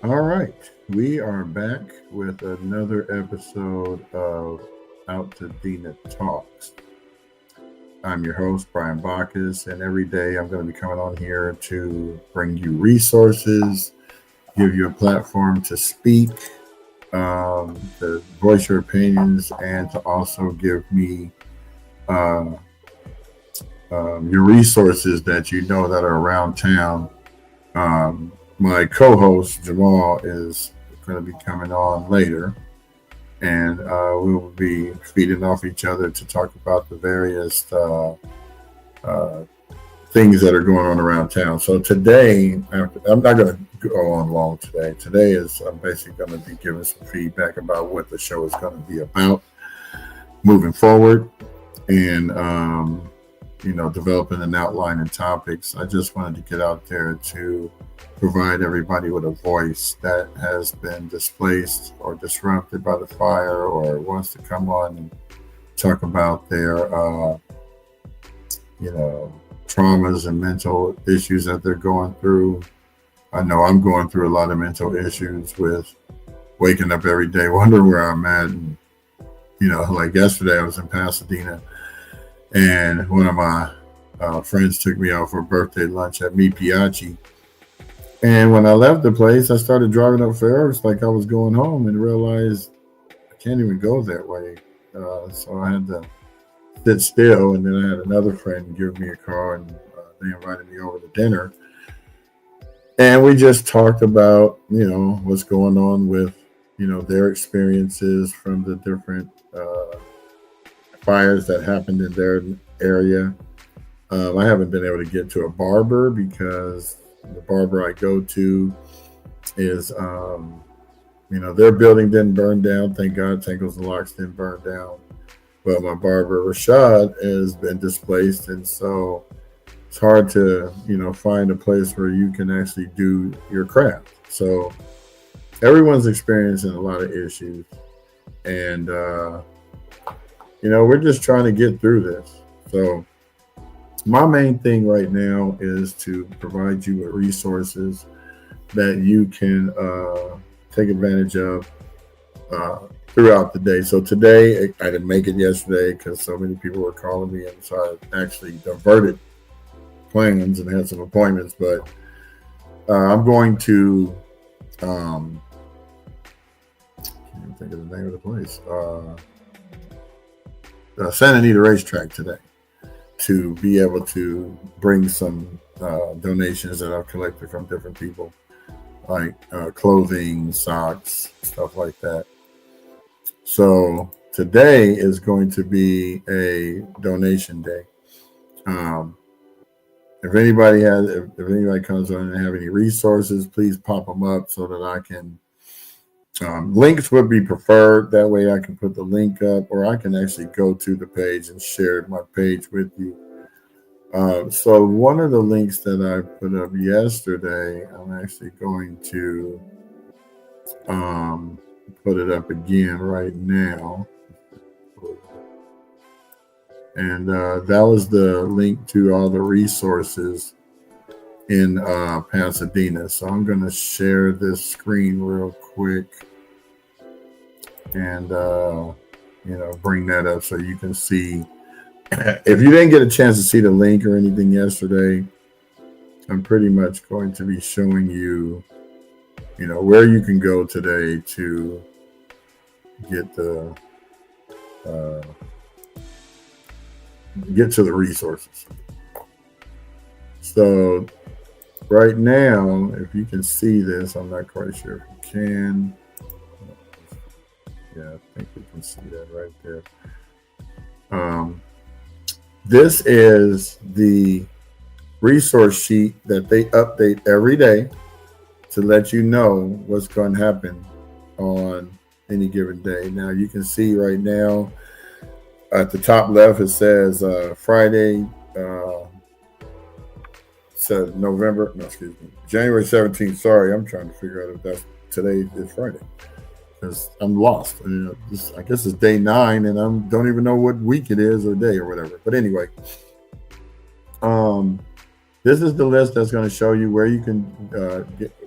All right, we are back with another episode of AltadenaTalks. I'm your host, Brian Bacchus, and every day I'm going to be coming on here to bring you resources, give you a platform to speak, to voice your opinions, and to also give me uh, your resources that you know that are around town. My co-host Jamal is going to be coming on later, and we will be feeding off each other to talk about the various uh, things that are going on around town. So today, I'm not going to go on long today. Today is I'm basically going to be giving some feedback about what the show is going to be about moving forward, and developing an outline and topics. I just wanted to get out there to provide everybody with a voice that has been displaced or disrupted by the fire or wants to come on and talk about their, traumas and mental issues that they're going through. I know I'm going through a lot of mental issues with waking up every day, wondering where I'm at. And, like yesterday, I was in Pasadena, and one of my friends took me out for a birthday lunch at Mi Piaci. And when I left the place, I started driving up Ferris like I was going home and realized I can't even go that way. So I had to sit still. And then I had another friend give me a car, and they invited me over to dinner. And we just talked about, what's going on with, their experiences from the different fires that happened in their area. I haven't been able to get to a barber because the barber I go to is, their building didn't burn down. Thank God, Tankles and Locks didn't burn down. But my barber, Rashad, has been displaced. And so it's hard to, find a place where you can actually do your craft. So everyone's experiencing a lot of issues. And, we're just trying to get through this. So my main thing right now is to provide you with resources that you can take advantage of throughout the day. So today, I didn't make it yesterday because so many people were calling me, and so I actually diverted plans and had some appointments. But I'm going to, can't even think of the name of the place, Santa Anita Racetrack today, to be able to bring some donations that I've collected from different people, like clothing, socks, stuff like that. So today is going to be a donation day. If anybody comes on and have any resources, please pop them up so that I can. Links would be preferred. That way I can put the link up, or I can actually go to the page and share my page with you. So one of the links that I put up yesterday, I'm actually going to put it up again right now. And that was the link to all the resources in Pasadena. So I'm going to share this screen real quick and, bring that up so you can see. If you didn't get a chance to see the link or anything yesterday, I'm pretty much going to be showing you, where you can go today to get the get to the resources. So right now, if you can see this, I'm not quite sure if you can. Yeah, I think we can see that right there. This is the resource sheet that they update every day to let you know what's going to happen on any given day. Now you can see right now at the top left it says Friday, said January 17th. Sorry, I'm trying to figure out if that's today is Friday because I'm lost. I guess it's day 9, and I don't even know what week it is or day or whatever. But anyway, this is the list that's going to show you where you can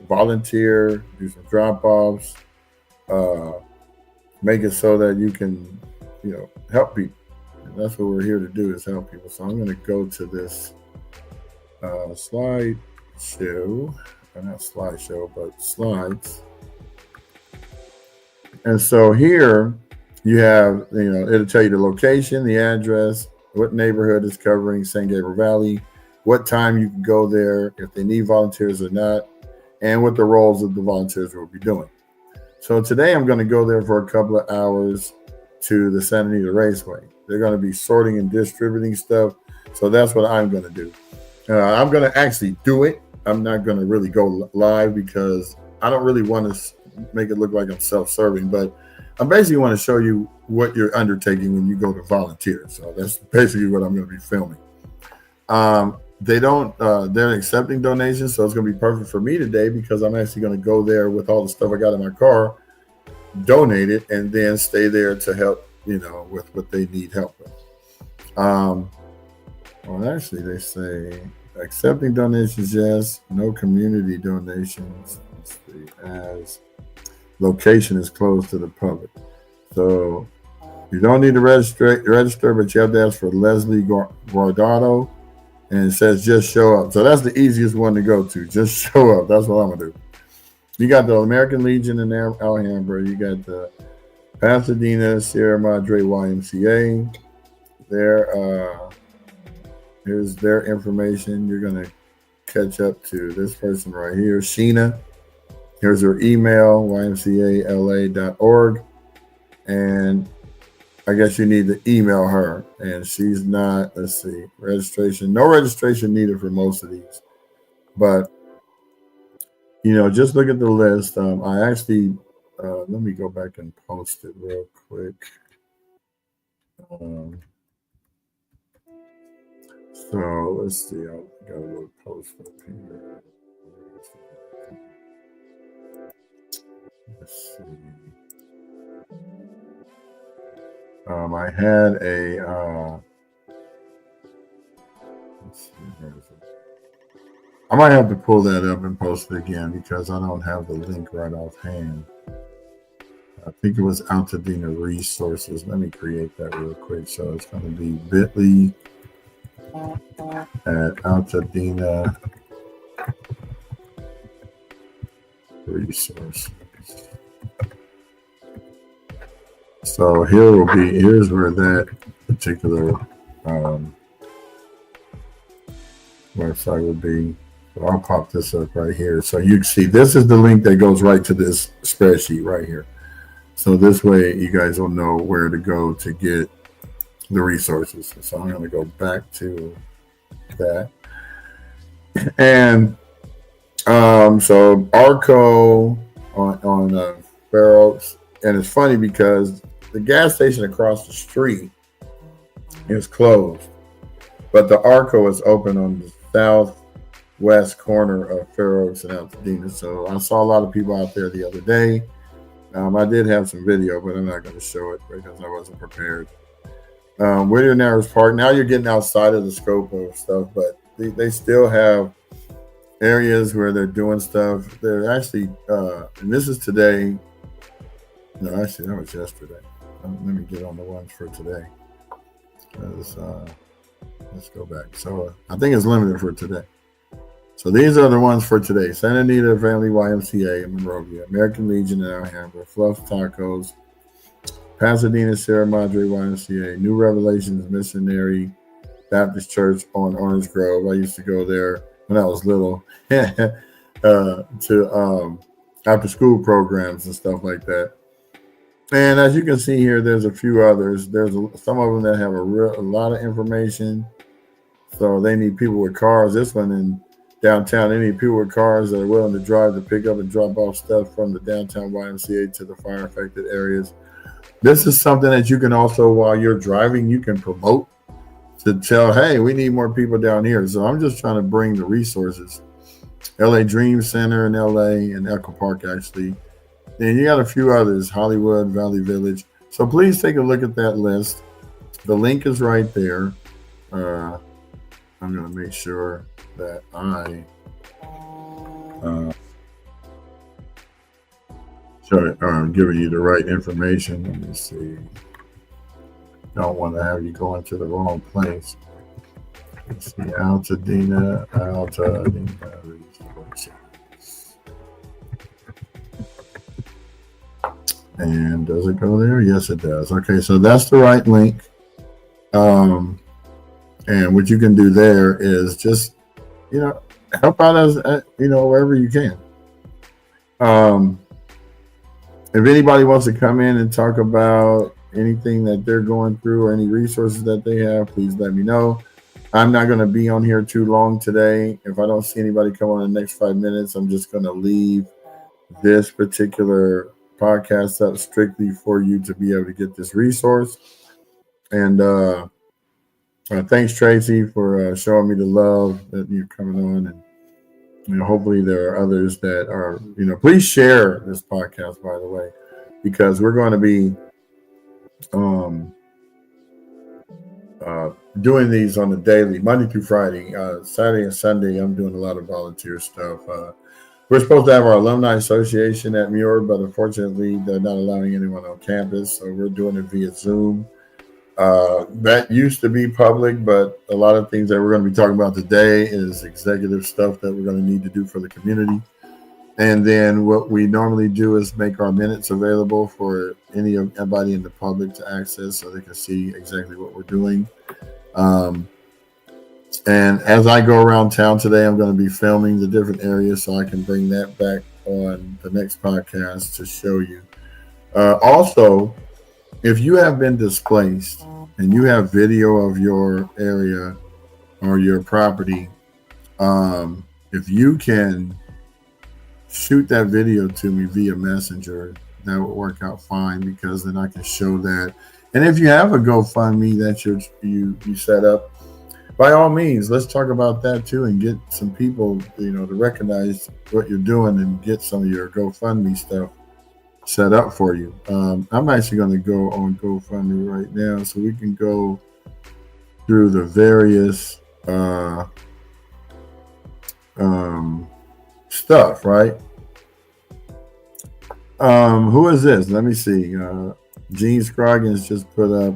volunteer, do some drop-offs, uh, make it so that you can, help people. And that's what we're here to do, is help people. So I'm going to go to this slide show, not slideshow, but slides. And so here you have, it'll tell you the location, the address, what neighborhood it's covering, San Gabriel Valley, what time you can go there, if they need volunteers or not, and what the roles of the volunteers will be doing. So today I'm going to go there for a couple of hours to the Santa Anita Raceway. They're going to be sorting and distributing stuff. So that's what I'm going to do. I'm going to actually do it. I'm not going to really go live because I don't really want to make it look like I'm self-serving, but I basically want to show you what you're undertaking when you go to volunteer. So that's basically what I'm going to be filming. They're accepting donations, so it's going to be perfect for me today because I'm actually going to go there with all the stuff I got in my car, donate it, and then stay there to help, with what they need help with. Well, actually, they say accepting donations, yes. No community donations, as location is closed to the public. So you don't need to register, but you have to ask for Leslie Guardado, and it says just show up. So that's the easiest one to go to. Just show up. That's what I'm gonna do. You got the American Legion in Alhambra. You got the Pasadena Sierra Madre YMCA. Here's their information. You're gonna catch up to this person right here, Sheena. Here's her email, ymcala.org. And I guess you need to email her. And she's not, let's see, registration. No registration needed for most of these. But, just look at the list. I actually, let me go back and post it real quick. So let's see, I got a little post up here. Let's see. I had a. Let's see, where is it? I might have to pull that up and post it again because I don't have the link right offhand. I think it was Altadena Resources. Let me create that real quick. So it's going to be bit.ly at Altadena Resources. So here's where that particular website will be. So I'll pop this up right here. So you can see this is the link that goes right to this spreadsheet right here. So this way you guys will know where to go to get the resources. So I'm going to go back to that. And so Arco on Fair Oaks. And it's funny because the gas station across the street is closed, but the Arco is open on the southwest corner of Fair Oaks and Altadena. So I saw a lot of people out there the other day. I did have some video, but I'm not going to show it because I wasn't prepared. Whittier Narrows Park. Now you're getting outside of the scope of stuff, but they still have areas where they're doing stuff. They're actually, and this is today. No, actually, that was yesterday. Let me get on the ones for today. Let's go back. So I think it's limited for today. So these are the ones for today. Santa Anita Family YMCA in Monrovia, American Legion in Alhambra, Fluff Tacos, Pasadena Sierra Madre YMCA, New Revelations Missionary Baptist Church on Orange Grove. I used to go there when I was little to after school programs and stuff like that. And as you can see here, there's a few others. There's some of them that have a lot of information. So they need people with cars. This one in downtown, they need people with cars that are willing to drive to pick up and drop off stuff from the downtown YMCA to the fire affected areas. This is something that you can also, while you're driving, you can promote to tell, hey, we need more people down here. So I'm just trying to bring the resources. LA Dream Center in LA and Echo Park, actually. Then you got a few others, Hollywood, Valley Village. So please take a look at that list. The link is right there. I'm going to make sure that I sure, giving you the right information. Let me see. Don't want to have you go into the wrong place. Let's see, Altadena resources. And does it go there? Yes, it does. Okay, so that's the right link. And what you can do there is just, help out as wherever you can. If anybody wants to come in and talk about anything that they're going through or any resources that they have, please let me know. I'm not going to be on here too long today. If I don't see anybody come on in the next 5 minutes, I'm just going to leave this particular podcast up strictly for you to be able to get this resource. And thanks, Tracy, for showing me the love that you're coming on. And hopefully there are others that are, please share this podcast, by the way, because we're going to be doing these on a daily, Monday through Friday. Saturday and Sunday, I'm doing a lot of volunteer stuff. We're supposed to have our alumni association at Muir, but unfortunately, they're not allowing anyone on campus, so we're doing it via Zoom. That used to be public, but a lot of things that we're going to be talking about today is executive stuff that we're going to need to do for the community. And then what we normally do is make our minutes available for anybody in the public to access so they can see exactly what we're doing. And as I go around town today, I'm going to be filming the different areas so I can bring that back on the next podcast to show you. Also, if you have been displaced and you have video of your area or your property, if you can shoot that video to me via Messenger, that would work out fine, because then I can show that. And if you have a GoFundMe that you set up, by all means, let's talk about that too and get some people, to recognize what you're doing and get some of your GoFundMe stuff set up for you. I'm actually going to go on GoFundMe right now so we can go through the various stuff, right? Who is this? Let me see. Gene Scroggins just put up,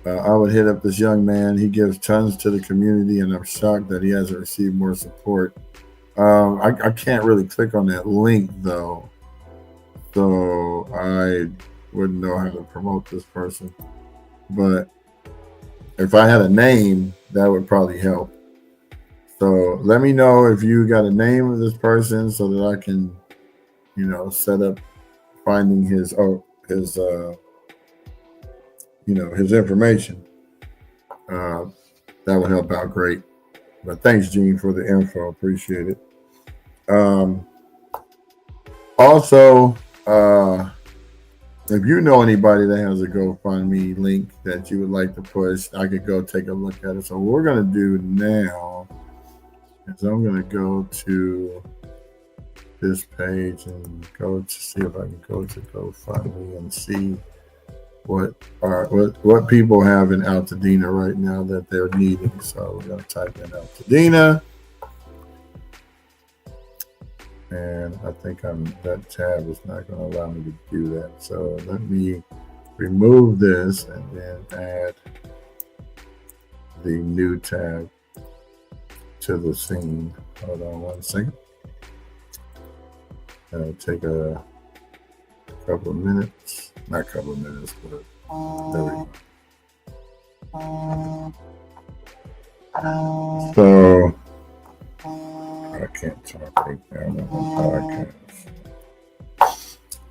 I would hit up this young man. He gives tons to the community, and I'm shocked that he hasn't received more support. I can't really click on that link, though, so I wouldn't know how to promote this person. But if I had a name, that would probably help. So let me know if you got a name of this person so that I can, set up finding his information. That would help out great. But thanks, Gene, for the info. Appreciate it. Also, if you know anybody that has a GoFundMe link that you would like to push, I could go take a look at it. So what we're going to do now is I'm going to go to this page and go to see if I can go to GoFundMe and see what people have in Altadena right now that they're needing. So we're going to type in Altadena, and I think that tab is not going to allow me to do that. So let me remove this and then add the new tab to the scene. Hold on one second. Take a couple of minutes. Not a couple of minutes, but there we go. So I can't talk right now. I'm on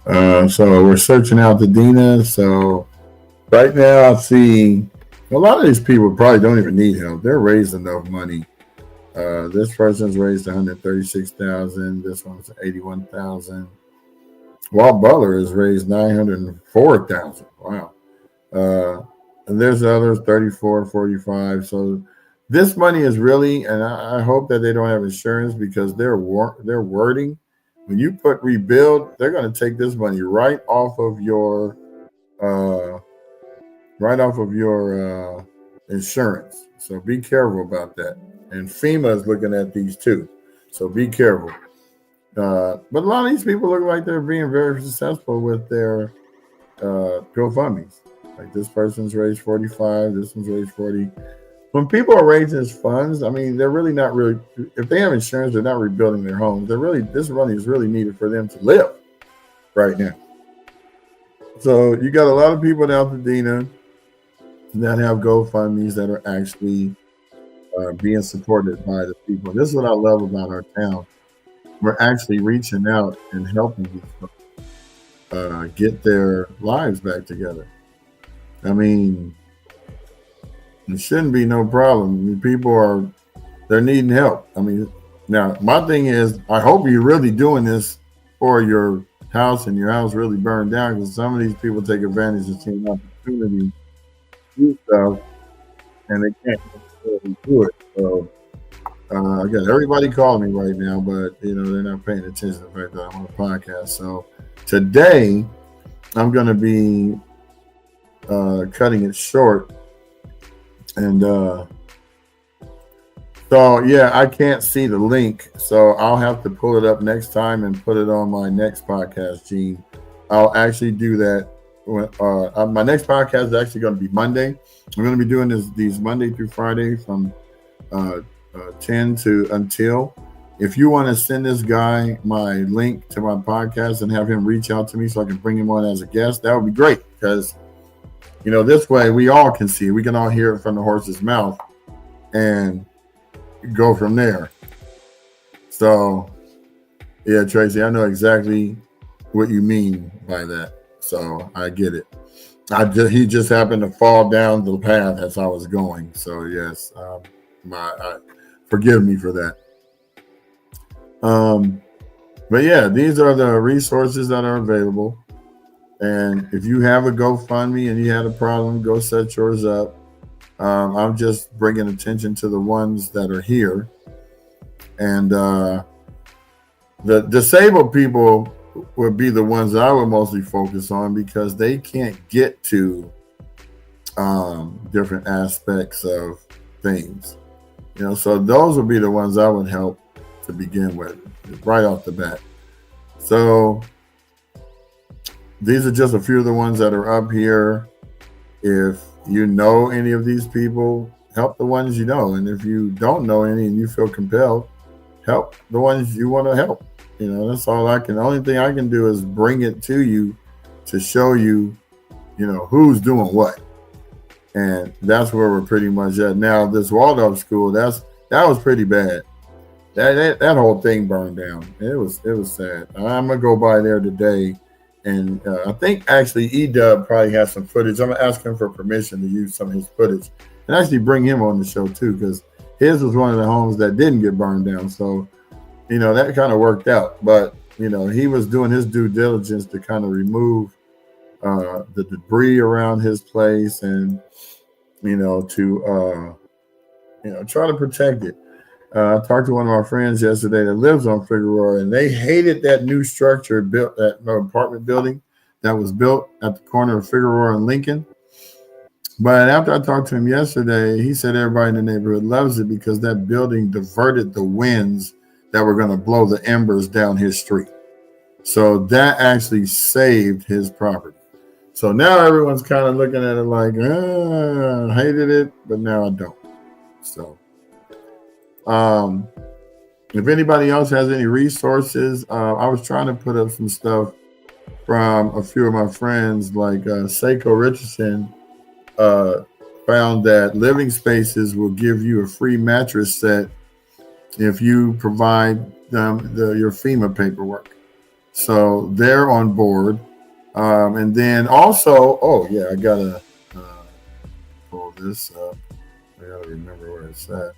podcast. So we're searching Altadena. So right now I see a lot of these people probably don't even need help. They're raised enough money. This person's raised $136,000. This one's $81,000. Walt Butler has raised $904,000. Wow. And there's others, 34, 45. So this money is really, and I hope that they don't have insurance, because their wording, when you put rebuild, they're going to take this money right off of your insurance. So be careful about that. And FEMA is looking at these too. So be careful. But a lot of these people look like they're being very successful with their GoFundMes. Like this person's raised 45, this one's raised 40. When people are raising these funds, I mean, they're really not really. If they have insurance, they're not rebuilding their homes. They're really this money is really needed for them to live right now. So you got a lot of people in Altadena that have GoFundMes that are actually being supported by the people. This is what I love about our town. We're actually reaching out and helping these folks get their lives back together. I mean, it shouldn't be no problem. I mean, they're needing help. I mean, now my thing is, I hope you're really doing this for your house and your house really burned down, because some of these people take advantage of seeing opportunity to do stuff and they can't necessarily do it. So I got everybody calling me right now, but they're not paying attention to the fact that I'm on a podcast. So today I'm going to be cutting it short. And so, yeah, I can't see the link, so I'll have to pull it up next time and put it on my next podcast, Gene. I'll actually do that. My next podcast is actually going to be Monday. I'm going to be doing these Monday through Friday from 10 to until. If you want to send this guy my link to my podcast and have him reach out to me so I can bring him on as a guest, that would be great, because this way we all can see it. We can all hear it from the horse's mouth and go from there. So, yeah, Tracy, I know exactly what you mean by that. So I get it. He just happened to fall down the path as I was going. So yes, forgive me for that. But yeah, these are the resources that are available. And if you have a GoFundMe and you had a problem, go set yours up. I'm just bringing attention to the ones that are here. And the disabled people would be the ones that I would mostly focus on, because they can't get to different aspects of things. So those would be the ones I would help to begin with, right off the bat. So these are just a few of the ones that are up here. If you know any of these people, help the ones you know. And if you don't know any and you feel compelled, help the ones you want to help. That's all I can. The only thing I can do is bring it to you to show you, who's doing what. And that's where we're pretty much at. Now, this Waldorf school, that was pretty bad. That whole thing burned down. It was sad. I'm going to go by there today. And I think actually E-Dub probably has some footage. I'm going to ask him for permission to use some of his footage and actually bring him on the show too, because his was one of the homes that didn't get burned down. So, that kind of worked out. But, he was doing his due diligence to kind of remove the debris around his place and, to try to protect it. I talked to one of our friends yesterday that lives on Figueroa, and they hated that new structure built, that apartment building that was built at the corner of Figueroa and Lincoln. But after I talked to him yesterday, he said everybody in the neighborhood loves it because that building diverted the winds that were going to blow the embers down his street. So that actually saved his property. So now everyone's kind of looking at it like, I hated it, but now I don't. So if anybody else has any resources, I was trying to put up some stuff from a few of my friends, like Seiko Richardson found that Living Spaces will give you a free mattress set if you provide them your FEMA paperwork. So they're on board. And then also, I gotta pull this up. I gotta remember where it's at.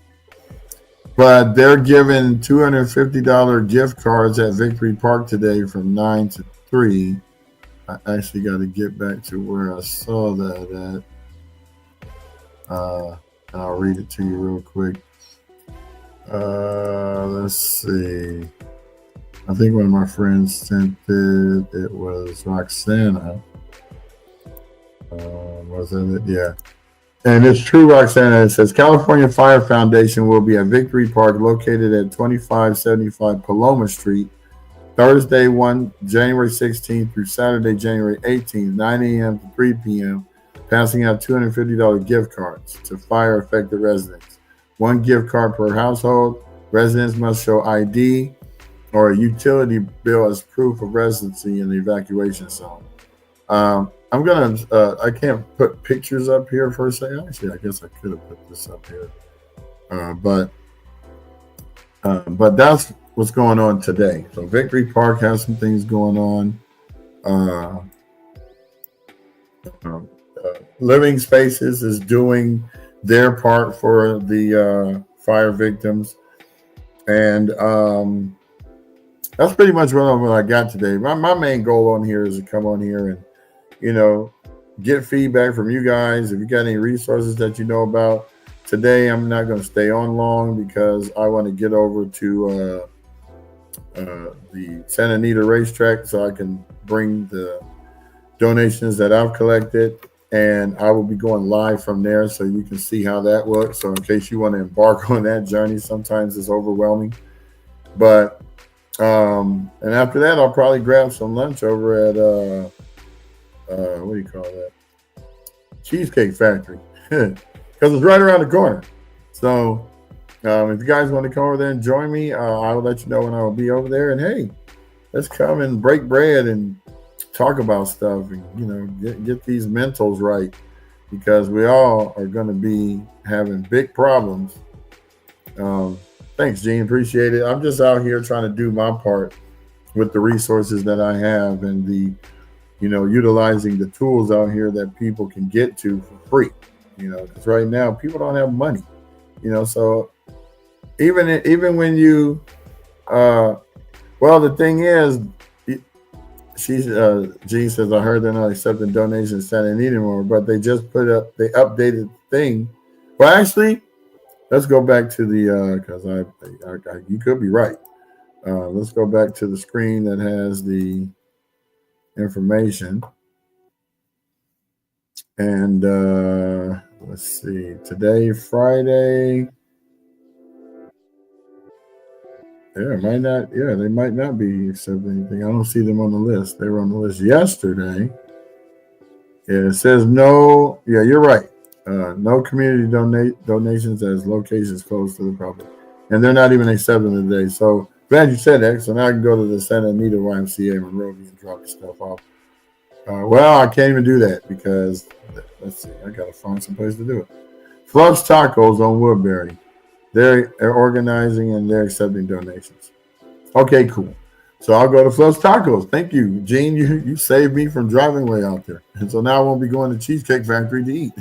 But they're giving $250 gift cards at Victory Park today from 9 to 3. I actually got to get back to where I saw that at. And I'll read it to you real quick. Let's see. I think one of my friends sent it. It was Roxana. Was it? Yeah. And it's true, Roxana. It says California Fire Foundation will be at Victory Park, located at 2575 Paloma Street, Thursday, January 16th through Saturday, January 18th, 9 a.m. to 3 p.m., passing out $250 gift cards to fire-affected residents. One gift card per household. Residents must show ID or a utility bill as proof of residency in the evacuation zone. I can't put pictures up here for a second. Actually, I guess I could have put this up here. But that's what's going on today. So Victory Park has some things going on. Living Spaces is doing their part for the fire victims. And that's pretty much what I got today. My main goal on here is to come on here and, get feedback from you guys. If you got any resources that you know about. Today, I'm not going to stay on long because I want to get over to the Santa Anita racetrack so I can bring the donations that I've collected, and I will be going live from there so you can see how that works. So in case you want to embark on that journey, sometimes it's overwhelming. But and after that, I'll probably grab some lunch over at what do you call that? Cheesecake Factory. Because it's right around the corner. So if you guys want to come over there and join me, I will let you know when I will be over there. And hey, let's come and break bread and talk about stuff and, get these mentals right, because we all are going to be having big problems. Thanks, Gene. Appreciate it. I'm just out here trying to do my part with the resources that I have and the, utilizing the tools out here that people can get to for free. Because right now people don't have money, so even when you, the thing is, Gene says, I heard they're not accepting donations in Santa Anita anymore, but they just they updated the thing. Well, actually, let's go back to the, because you could be right. Let's go back to the screen that has the information. And let's see, today, Friday. They might not be accepting anything. I don't see them on the list. They were on the list yesterday. Yeah, it says no. Yeah, you're right. No community donations as locations closed to the public. And they're not even accepting today. So glad you said that. So now I can go to the Santa Anita YMCA Monrovia and drop the stuff off. I can't even do that because, let's see, I got to find some place to do it. Fluff's Tacos on Woodbury. They're organizing and they're accepting donations. Okay, cool. So I'll go to Fluff's Tacos. Thank you, Gene. You saved me from driving way out there. And so now I won't be going to Cheesecake Factory to eat.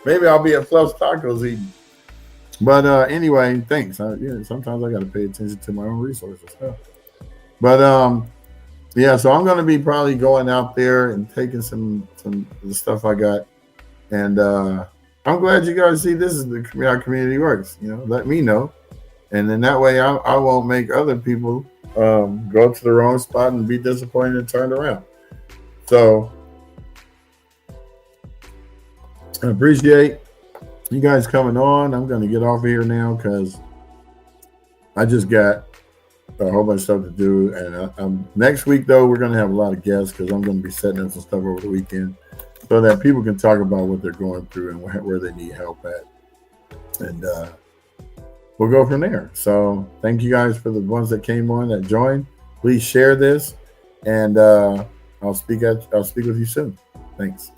Maybe I'll be at Fluff's Tacos eating. But anyway, thanks. Sometimes I got to pay attention to my own resources. But so I'm going to be probably going out there and taking some of the stuff I got. And I'm glad you guys see this is how community works. Let me know. And then that way I won't make other people go to the wrong spot and be disappointed and turned around. So I appreciate you guys coming on. I'm going to get off of here now because I just got a whole bunch of stuff to do. And next week, though, we're going to have a lot of guests because I'm going to be setting up some stuff over the weekend so that people can talk about what they're going through and where they need help at. And we'll go from there. So thank you guys for the ones that came on, that joined. Please share this, and I'll speak with you soon. Thanks.